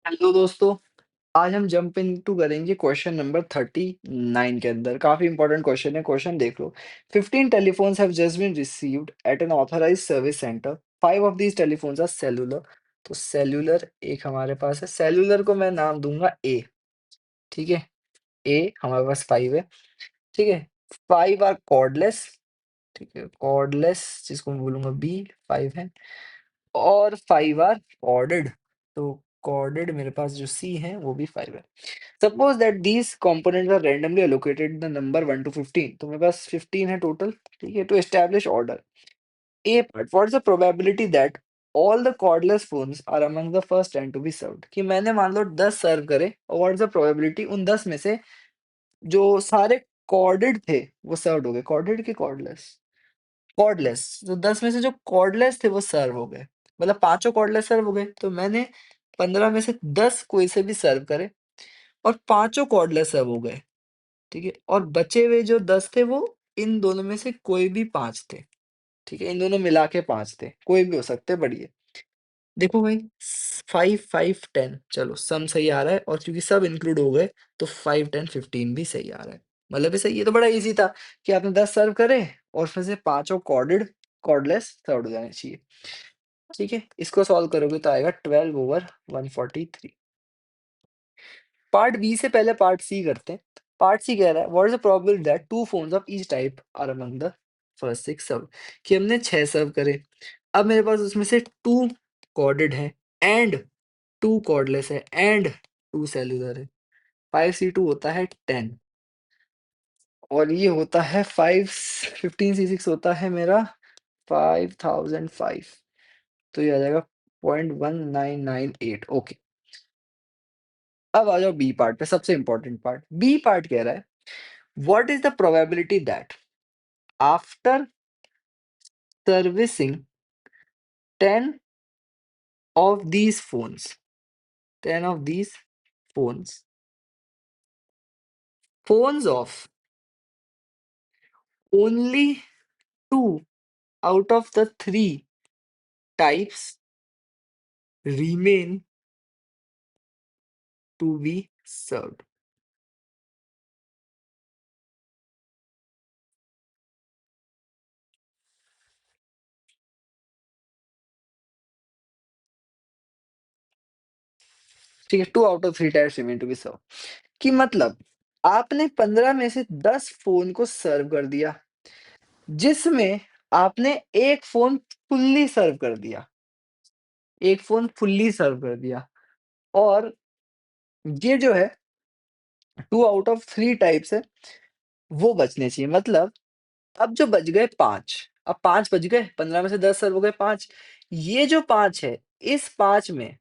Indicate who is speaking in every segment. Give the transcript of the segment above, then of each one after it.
Speaker 1: Hello दोस्तों, आज हम जंप इनटू करेंगे क्वेश्चन नंबर 39 के अंदर। काफ़ी इंपॉर्टेंट क्वेश्चन है, क्वेश्चन देख लो। 15 telephones have just been received at an authorized service center. 5 of these telephones are cellular. तो सेल्यूलर एक हमारे पास है, सेल्यूलर को मैं नाम दूँगा ए, ठीक है? ए हमारे पास 5 है, ठीक है? 5 आर कॉर्डलेस, ठीक है? कॉर्डलेस जिसको मैं बोलूँगा बी 5 है और 5 आर कॉर्डेड, तो कॉर्डेड मेरे पास जो सी है वो भी 5 है। Suppose that these components are randomly allocated in the number 1 to 15. तो मेरे पास 15 है टोटल, ठीक है? To establish order. A part, what is the probability that all the cordless phones are among the first 10 to be served? कि मैंने मान लो 10 सर्व करे और what is the probability उन 10 में से जो सारे कॉर्डेड थे वो सर्व्ड हो गए। कॉर्डेड के कॉर्डलेस? कॉर्डलेस। तो 10 में से जो कॉर्डलेस थे वो सर्व हो गए। मतलब पाँचों कॉर्डलेस सर्व हो गए। तो मैंने 15 में से 10 कोई से भी सर्व करे और पाँचों कॉर्डलेस सर्व हो गए। ठीक है? और बचे हुए जो 10 थे वो इन दोनों में से कोई भी 5 थे, ठीक है? इन दोनों मिला के 5 थे, कोई भी हो सकते हैं, बढ़िए। देखो भाई 5, 5, 10 चलो सम सही आ रहा है और क्योंकि सब इंक्लूड हो गए तो 5, 10, 15 भी सही आ रहा है। मतलब ये सही, ये तो बड़ा ईज़ी था कि आपने 10 सर्व करे और उसमें से पाँचों कॉर्डेड कॉर्डलेस सर्व्ड हो जाने चाहिए, ठीक है? इसको सॉल्व करोगे तो आएगा 12/143। पार्ट बी से पहले पार्ट सी करते हैं। पार्ट सी कह रहा है what is the probability that 2 phones of each type are among the first 6 served, कि हमने 6 सर्व करे। अब मेरे पास उसमें से 2 कॉर्डेड हैं एंड 2 कॉर्डलेस है एंड 2 सेल्युलर है। 5C2 होता है 10 और ये होता है 15 C6 होता है मेरा 5005, तो ये आ जाएगा 0.1998। ओके, अब आ जाओ बी पार्ट पे, सबसे इंपॉर्टेंट पार्ट। बी पार्ट कह रहा है what is the probability that after servicing 10 of these phones, 10 of these phones of only 2 out of the 3 types remain to be served. ठीक है, 2 out of 3 types remain to be serve, कि मतलब आपने 15 में से 10 फ़ोन को सर्व कर दिया, जिसमें आपने 1 फ़ोन फुल्ली सर्व कर दिया, 1 फ़ोन फुल्ली सर्व कर दिया और ये जो है 2 आउट ऑफ 3 टाइप्स है, वो बचने चाहिए। मतलब अब जो बच गए 5, अब 5 बच गए, 15 में से 10 सर्व हो गए 5। ये जो 5 है, इस 5 में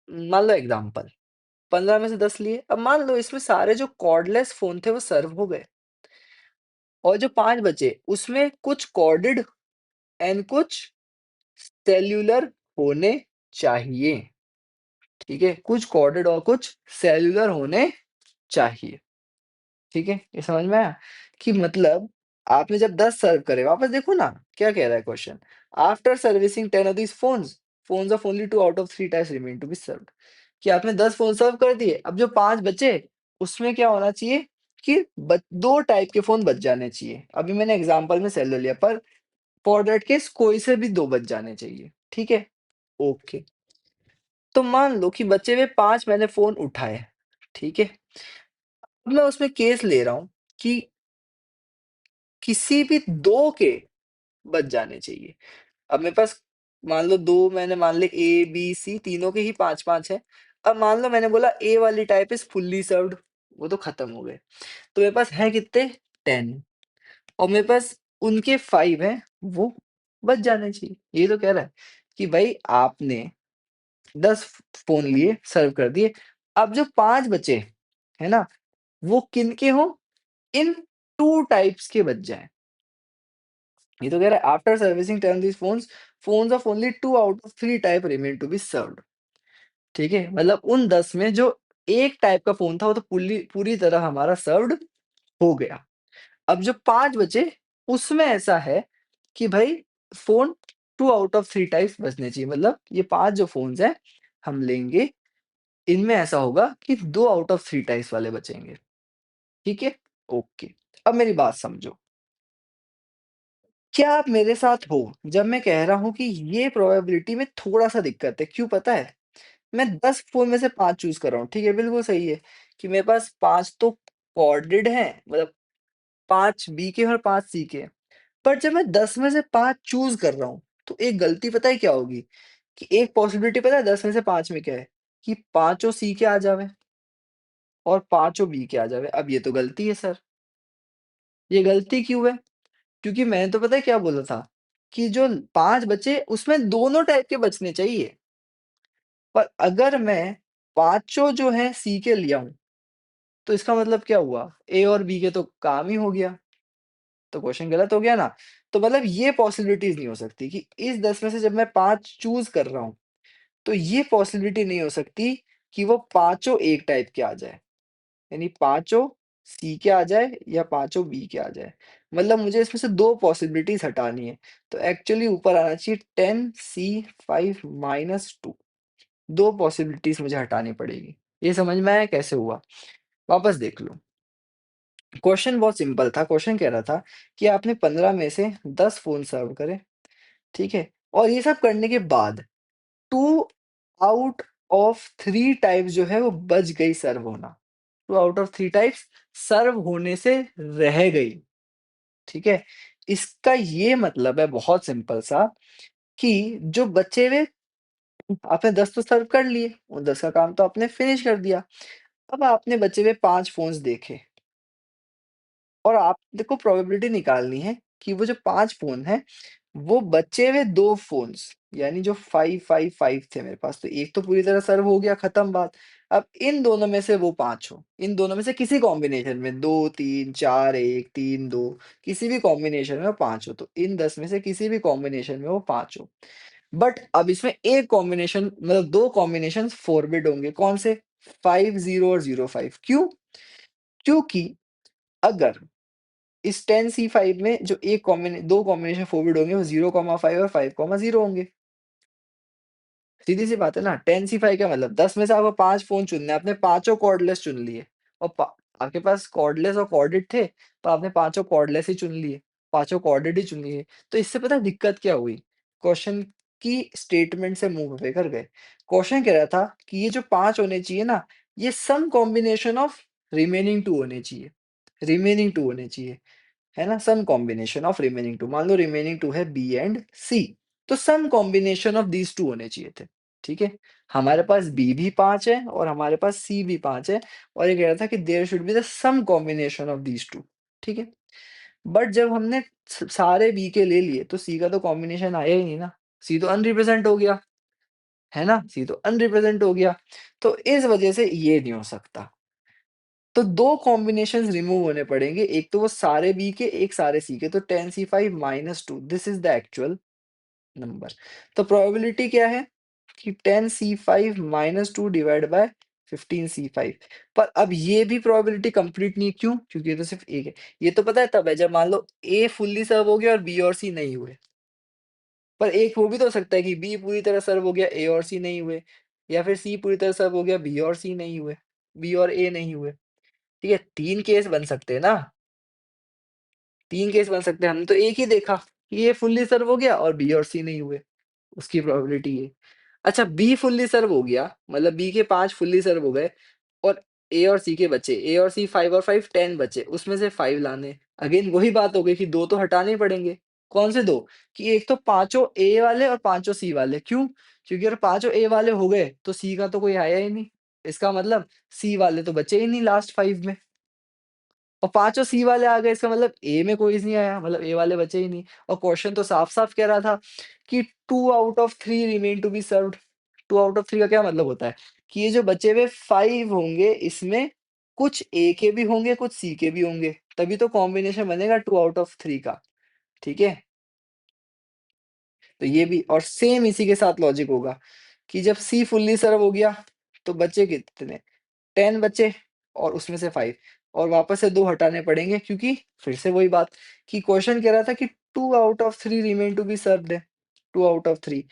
Speaker 1: मान लो एग्ज़ाम्पल 15 में से 10 लिए, अब मान लो इसमें सारे जो कॉर्डलेस फ़ोन थे वो सर्व हो गए और जो 5 बचे उसमें कुछ कॉर्डेड एंड कुछ सेल्युलर होने चाहिए, ठीक है? कुछ कॉर्डेड और कुछ सेल्युलर होने चाहिए। ठीक है? ये समझ में आया? कि मतलब आपने जब 10 सर्व करे, वापस देखो ना, क्या कह रहा है question? After servicing 10 of these phones, phones of only 2 out of 3 types remain to be served, कि आपने 10 फ़ोन सर्व कर दिए, अब जो 5 बचे, उसमें क्या होना चाहिए कि 2 टाइप के फ़ोन बच जाने चाहिए। अभी मैंने एग्ज़ाम्पल में सेल ले लिया, पर फॉर दैट केस कोई से भी 2 बच जाने चाहिए। ठीक है? ओके। तो मान लो कि बचे हुए 5 मैंने फ़ोन उठाए, ठीक है? अब मैं उसमें केस ले रहा हूँ कि किसी भी 2 के बच जाने चाहिए। अब मेरे पास मान लो 2 मैंने मान ली ए, बी, सी तीनों के ही 5-5 हैं। अब मान लो मैंने बोला ए वाली टाइप इज़ फुल्ली सर्व्ड, वो तो खत्म हो गए। तो मेरे पास हैं कितने 10 और मेरे पास उनके 5 हैं, वो बच जाने चाहिए। ये तो कह रहा है कि भाई आपने 10 फ़ोन लिए, सर्व कर दिए। अब जो 5 बचे, है ना? वो किनके हों? इन 2 टाइप्स के बच जाएँ। ये तो कह रहा है after servicing 10 these phones, phones of only 2 out of 3 type remain to be served. ठीक है? मतलब उन 10 में जो एक टाइप का फ़ोन था वो तो पूरी पूरी तरह हमारा सर्व्ड हो गया। अब जो 5 बचे उसमें ऐसा है कि भाई फ़ोन 2 आउट ऑफ 3 टाइप्स बचने चाहिए। मतलब ये 5 जो फ़ोन्स हैं हम लेंगे, इनमें ऐसा होगा कि 2 आउट ऑफ 3 टाइप्स वाले बचेंगे, ठीक है? ओके, अब मेरी बात समझो। क्या आप मेरे साथ हो जब मैं कह रहा हूँ कि ये प्रोबेबिलिटी में थोड़ा-सा दिक्कत है, क्यों पता है? मैं 10 फ़ोन में से 5 चूज़ कर रहा हूँ, ठीक है? बिल्कुल सही है कि मेरे पास 5 तो कोऑर्डिनेट हैं, मतलब 5 बी के और 5 सी के हैं। पर जब मैं 10 में से 5 चूज़ कर रहा हूँ, तो एक गलती पता है क्या होगी? कि एक पॉसिबिलिटी पता है 10 में से 5 में क्या है? कि पाँचों सी के आ जावें और पाँचों बी के आ जावें। अब ये तो गलती है सर, ये गलती क्यों है? क्योंकि मैंने तो पता है क्या बोला था? कि जो 5 बचे उसमें दोनों टाइप के बचने चाहिए। पर अगर मैं पाँचों जो हैं सी के ले आऊँ, तो इसका मतलब क्या हुआ? ए और बी के तो काम ही हो गया। तो क्वेश्चन गलत हो गया ना? तो मतलब ये पॉसिबिलिटीज़ नहीं हो सकती कि इस 10 में से जब मैं 5 चूज़ कर रहा हूँ, तो ये पॉसिबिलिटी नहीं हो सकती कि वो पाँचों एक टाइप के आ जाएँ। यानी पाँचों सी के आ जाए या पाँचों बी के आ जाए। मतलब मुझे इसमें से 2 पॉसिबिलिटीज़ हटानी है। तो एक्चुअली ऊपर आना चाहिए 10 सी 5 माइनस 2, 2 पॉसिबिलिटीज़ मुझे हटानी पड़ेगी। ये समझ में आया कैसे हुआ? वापस देख लो। क्वेश्चन बहुत सिंपल था, क्वेश्चन कह रहा था कि आपने 15 में से 10 फ़ोन सर्व करे, ठीक है? और ये सब करने के बाद 2 आउट ऑफ 3 टाइप्स जो है वो बच गई सर्व होना। 2 आउट ऑफ 3 टाइप्स सर्व होने से रह गई, ठीक है? इसका ये मतलब है बहुत सिंपल सा कि जो बचे हुए आपने 10 तो सर्व कर लिए, उन 10 का काम तो आपने फिनिश कर दिया। अब आपने बचे हुए 5 फ़ोन्स देखे और आपको प्रोबेबिलिटी निकालनी है कि वो जो 5 फ़ोन हैं, वो बचे हुए 2 फ़ोन्स यानी जो 5, 5, 5 थे मेरे पास, तो एक तो पूरी तरह सर्व हो गया, खत्म बात। अब इन दोनों में से वो 5 हो, इन दोनों में से किसी कॉम्बिनेशन में 2, 3, 4, 1, 3, 2 किसी भी कॉम्बिनेशन में वो 5 हो, तो इन 10 में से किसी भी कॉम्बिनेशन में वो 5 हो। बट अब इसमें एक कॉम्बिनेशन मतलब 2 कॉम्बिनेशंस फ़ॉरबिड होंगे, कौन से? 5, 0 और 0, 5 क्यों? क्योंकि अगर इस 10 C5 में जो एक कॉम्बिने 2 कॉम्बिनेशन फ़ॉरवर्ड होंगे वो 0,5 और 5,0 होंगे। सीधी-सी बात है ना, 10 C5 का मतलब 10 में से आपको 5 फ़ोन चुनने हैं, आपने पाँचों कॉर्डलेस चुन लिए और पा आपके पास कॉर्डलेस और कॉर्डेड थे, तो आपने पाँचों कॉर्डलेस ही चुन लिए, पाँचों कॉर्डेड ही चुन लिए। तो इससे पता है दिक्कत क्या हुई? क्वेश्चन की स्टेटमेंट से मुँह बेकर गए। क्वेश्चन कह रहा था कि ये जो 5 होने चाहिए ना, ये सम कॉम्बिनेशन ऑफ रिमेनिंग 2 होने चाहिए, रिमेनिंग 2 होने चाहिए। है ना? सम कॉम्बिनेशन ऑफ रिमेनिंग 2 मान लो रिमेनिंग 2 है बी एंड सी, तो सम कॉम्बिनेशन ऑफ दीज़ 2 होने चाहिए थे, ठीक है? हमारे पास बी भी 5 है और हमारे पास सी भी 5 है और ये कह रहा था कि there should be the some combination of these 2, ठीक है? बट जब हमने सारे बी के ले लिए तो सी का तो कॉम्बिनेशन आया ही नहीं ना, सी तो अनरिप्रेज़ेंट हो गया, है ना? सी तो अनरिप्रेज़ेंट हो गया, तो इस वजह से ये नहीं हो सकता। तो 2 कॉम्बिनेशंस रिमूव होने पड़ेंगे, एक तो वो सारे बी के, एक सारे सी के, तो 10C5 minus 2 this is the actual number. तो प्रोबेबिलिटी क्या है कि 10C5 minus 2 divide by 15C5 पर अब ये भी प्रोबेबिलिटी कंप्लीट नहीं है, क्यों? क्योंकि ये तो सिर्फ़ एक है। ये तो पता है तब है जब मान लो ए फुल्ली सर्व हो गया और बी और सी नहीं हुए। पर एक वो भी तो हो सकता है कि बी पूरी तरह सर्व हो गया, ए और सी नहीं हुए या फिर सी पूरी तरह सर्व हो गया, बी और सी नहीं हुए, बी और ए नहीं हुए। ठीक है, 3 केस बन सकते हैं ना, 3 केस बन सकते हैं। हमने तो एक ही देखा कि ये फुल्ली सर्व हो गया और बी और सी नहीं हुए, उसकी प्रोबेबिलिटी ये। अच्छा बी फुल्ली सर्व हो गया, मतलब बी के 5 फुल्ली सर्व हो गए और ए और सी के बचे। ए और सी 5 और 5 10 बचे, उसमें से 5 लाने। अगेन वही बात हो गई कि 2 तो हटाने ही पड़ेंगे। कौन से 2? कि एक तो पाँचों ए वाले और पाँचों सी वाले। क्यों? क्योंकि अगर पाँचों ए वाले हो गए, तो सी का तो कोई आया ही नहीं। इसका मतलब सी वाले तो बचे ही नहीं लास्ट 5 में। और पाँचों सी वाले आ गए, इसका मतलब ए में कोई नहीं आया, मतलब ए वाले बचे ही नहीं। और क्वेश्चन तो साफ-साफ कह रहा था कि 2 out of 3 remain to be served. 2 out of 3 का क्या मतलब होता है कि ये जो बचे हुए 5 होंगे, इसमें कुछ ए के भी होंगे, कुछ सी के भी होंगे, तभी तो कॉम्बिनेशन बनेगा 2 आउट ऑफ 3 का, ठीक है? तो ये भी और सेम इसी के साथ लॉजिक होगा कि जब सी फुल्ली सर्व हो गया, तो बचे कितने? 10 बचे और उसमें से 5 और वापस से 2 हटाने पड़ेंगे क्योंकि फिर से वही बात कि क्वेश्चन कह रहा था कि 2 out of 3 remain to be served है, 2 आउट ऑफ 3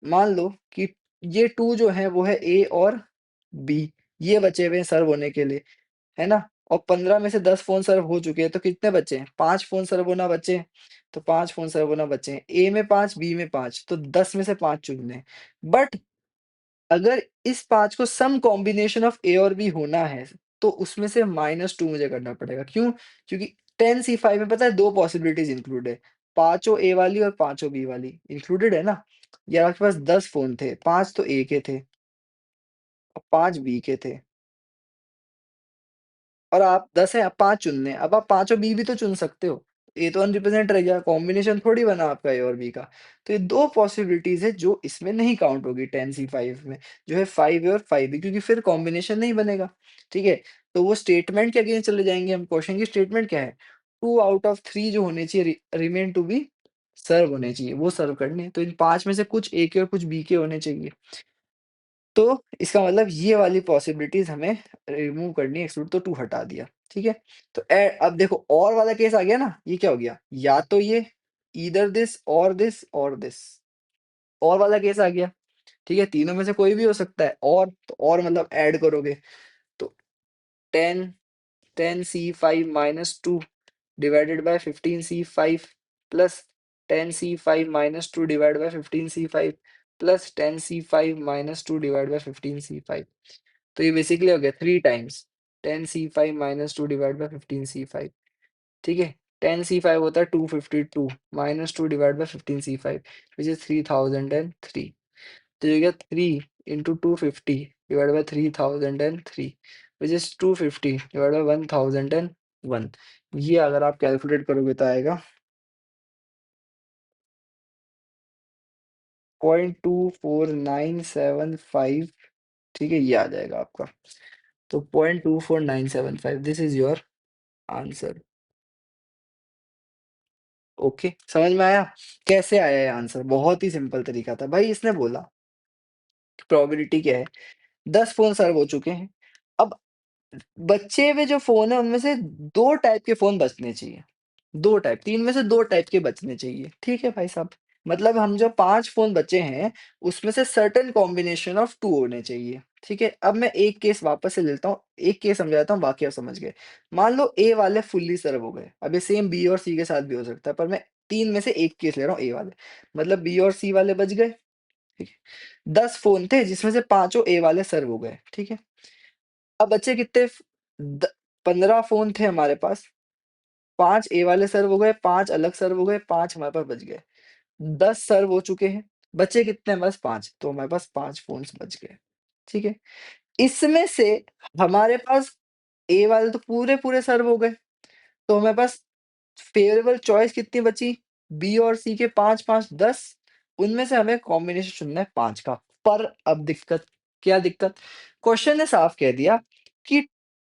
Speaker 1: मान लो कि ये 2 जो है वो है ए और बी, ये बचे हुए हैं सर्व होने के लिए, है ना? और 15 में से 10 फ़ोन सर्व हो चुके हैं, तो कितने बचे हैं? 5 फ़ोन सर्व होना बचे हैं, तो 5 फ़ोन सर्व होना बचे हैं। ए में 5, बी में 5, तो 10 में से 5 चुनने हैं। बट अगर इस 5 को सम कॉम्बिनेशन ऑफ ए और बी होना है, तो उसमें से -2 मुझे करना पड़ेगा। क्यों? क्योंकि 10 C5 में पता है 2 पॉसिबिलिटीज़ इंक्लूड है। पाँचों ए वाली और पाँचों बी वाली इंक्लूडेड है ना? या आपके पास 10 फ़ोन थे, 5 तो ए के थे और 5 बी के थे। और आप 10 है, आप 5 चुनने हैं। अब आप पाँचों बी भी तो चुन सकते हो। ए तो अनरिप्रेज़ेंट रह गया, कॉम्बिनेशन थोड़ी बना आपका ए और बी का। तो ये 2 पॉसिबिलिटीज़ है जो इसमें नहीं काउंट होगी 10 C5 में, जो है 5 ए और 5 बी, क्योंकि फिर कॉम्बिनेशन नहीं बनेगा, ठीक है? तो वो स्टेटमेंट के अगेंस्ट चले जाएँगे हम। क्वेश्चन की स्टेटमेंट क्या है? 2 आउट ऑफ 3 जो होने चाहिए रिमेन टू बी सर्व होने चाहिए, वो सर्व करने हैं। तो इन 5 में से कुछ ए के और कुछ बी के होने चाहिए। तो इसका मतलब ये वाली पॉसिबिलिटीज़ हमें रिमूव करनी है, एक्सक्लूड तो 2 हटा दिया, ठीक है? तो अब देखो और वाला केस आ गया ना, ये क्या हो गया? या तो ये ईदर दिस और दिस, और वाला केस आ गया, ठीक है? तीनों में से कोई भी हो सकता है, और तो और मतलब ऐड करोगे तो 10 10 C5 minus 2 divided by 15 C5 plus 10 C5 minus 2 divided by 15 C5 plus 10 C5 minus 2 divided by 15 C5। तो ये बेसिकली हो गया 3 times 10 C5 minus 2 divide by 15 C5, ठीक है? 10 C5 होता है 252 minus 2 divide by 15 C5 which is 3003। तो ये हो गया 3 into 250 divide by 3003 which is 250 divide by 1001। ये अगर आप कैलकुलेट करोगे तो आएगा 0.24975, ठीक है? ये आ जाएगा आपका। तो 0.24975 this is your answer. Okay, समझ में आया? कैसे आया ये आंसर? बहुत ही सिंपल तरीका था। भाई इसने बोला कि प्रोबेबिलिटी क्या है? 10 फ़ोन सर्व हो चुके हैं। अब बचे हुए जो फ़ोन है उनमें से 2 टाइप के फ़ोन बचने चाहिए। 2 टाइप, 3 में से 2 टाइप के बचने चाहिए। ठीक है भाई साहब? मतलब हम जो 5 फ़ोन बचे हैं, उसमें से सर्टेन कॉम्बिनेशन ऑफ 2 होने चाहिए। ठीक है? अब मैं एक केस वापस से लेता हूँ, एक केस समझाता हूँ, बाकी आप समझ गए। मान लो ए वाले फुल्ली सर्व हो गए। अब ये सेम बी और सी के साथ भी हो सकता है, पर मैं 3 में से एक केस ले रहा हूँ ए वाले। मतलब बी और सी वाले बच गए, ठीक है? 10 फ़ोन थे जिसमें से पाँचों ए वाले सर्व हो गए, ठीक है? अब बचे कितने फ द 15 फ़ोन थे हमारे पास, 5 ए वाले सर्व हो गए, 5 अलग सर्व हो गए, 5 हमारे पास बच गए। 10 सर्व हो चुके हैं, बचे कितने बस 5, तो हमारे पास 5 फ़ोन्स बच गए, ठीक है? इसमें से हमारे पास ए वाले तो पूरे-पूरे सर्व हो गए, तो हमारे पास फेवरेबल चॉइस कितनी बची? बी और सी के 5-5 10, उनमें से हमें कॉम्बिनेशन चुनना है 5 का। पर अब दिक्कत, क्या दिक्कत? क्वेश्चन ने साफ कह दिया कि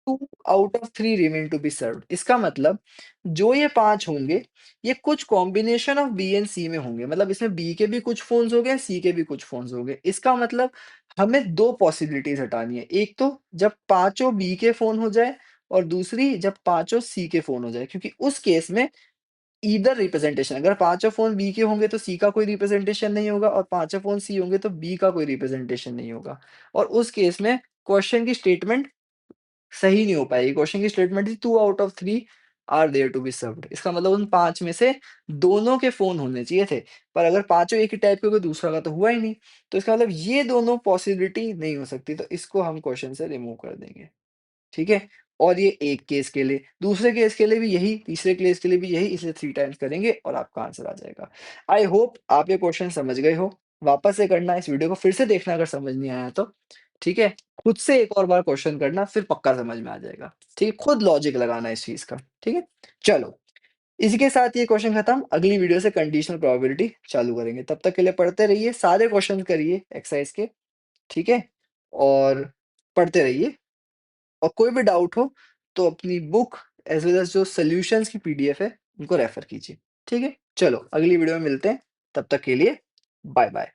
Speaker 1: 2 out of 3 remain to be served. इसका मतलब जो ये 5 होंगे, ये कुछ combination of B and C में होंगे। मतलब इसमें बी के भी कुछ फ़ोन्स हो गए, सी के भी कुछ फ़ोन्स हो गए। इसका मतलब हमें 2 पॉसिबिलिटीज़ हटानी है। एक तो जब पाँचों बी के फ़ोन हो जाए और दूसरी जब पाँचों सी के फ़ोन हो जाए, क्योंकि उस केस में ईदर रिप्रेजेंटेशन, अगर पाँचों फ़ोन बी के होंगे तो सी का कोई रिप्रेजेंटेशन नहीं होगा और पाँचों फ़ोन सी होंगे तो बी का कोई रिप्रेजेंटेशन नहीं होगा। और उस केस में क्वेश्चन की स्टेटमेंट सही नहीं हो पाएगी। क्वेश्चन की स्टेटमेंट थी 2 out of 3 are there to be served. इसका मतलब उन 5 में से दोनों के फ़ोन होने चाहिए थे। पर अगर पाँचों एक ही टाइप के हो गए, दूसरा का तो हुआ ही नहीं। तो इसका मतलब ये दोनों पॉसिबिलिटी नहीं हो सकती, तो इसको हम क्वेश्चन से रिमूव कर देंगे। ठीक है? और ये एक केस के लिए, दूसरे केस के लिए भी यही, तीसरे केस के लिए भी यही, इसलिए 3 टाइम्स करेंगे और आपका आंसर आ जाएगा। आई होप आप ये क्वेश्चन समझ गए हो। वापस से करना, इस वीडियो को फिर से देखना अगर समझ नहीं आया तो, ठीक है? खुद से एक और बार क्वेश्चन करना, फिर पक्का समझ में आ जाएगा। ठीक है? खुद लॉजिक लगाना इस चीज़ का, ठीक है? चलो, इसी के साथ ये क्वेश्चन खत्म। अगली वीडियो से कंडीशनल प्रोबेबिलिटी चालू करेंगे। तब तक के लिए पढ़ते रहिए, सारे क्वेश्चन करिए एक्सरसाइज के, ठीक है? और पढ़ते रहिए। और कोई भी डाउट हो तो अपनी बुक एज़ वेल एज़ जो सॉल्यूशंस की पीडीएफ है, उनको रेफर कीजिए। ठीक है? चलो अगली वीडियो में मिलते हैं, तब तक के लिए बाय-बाय।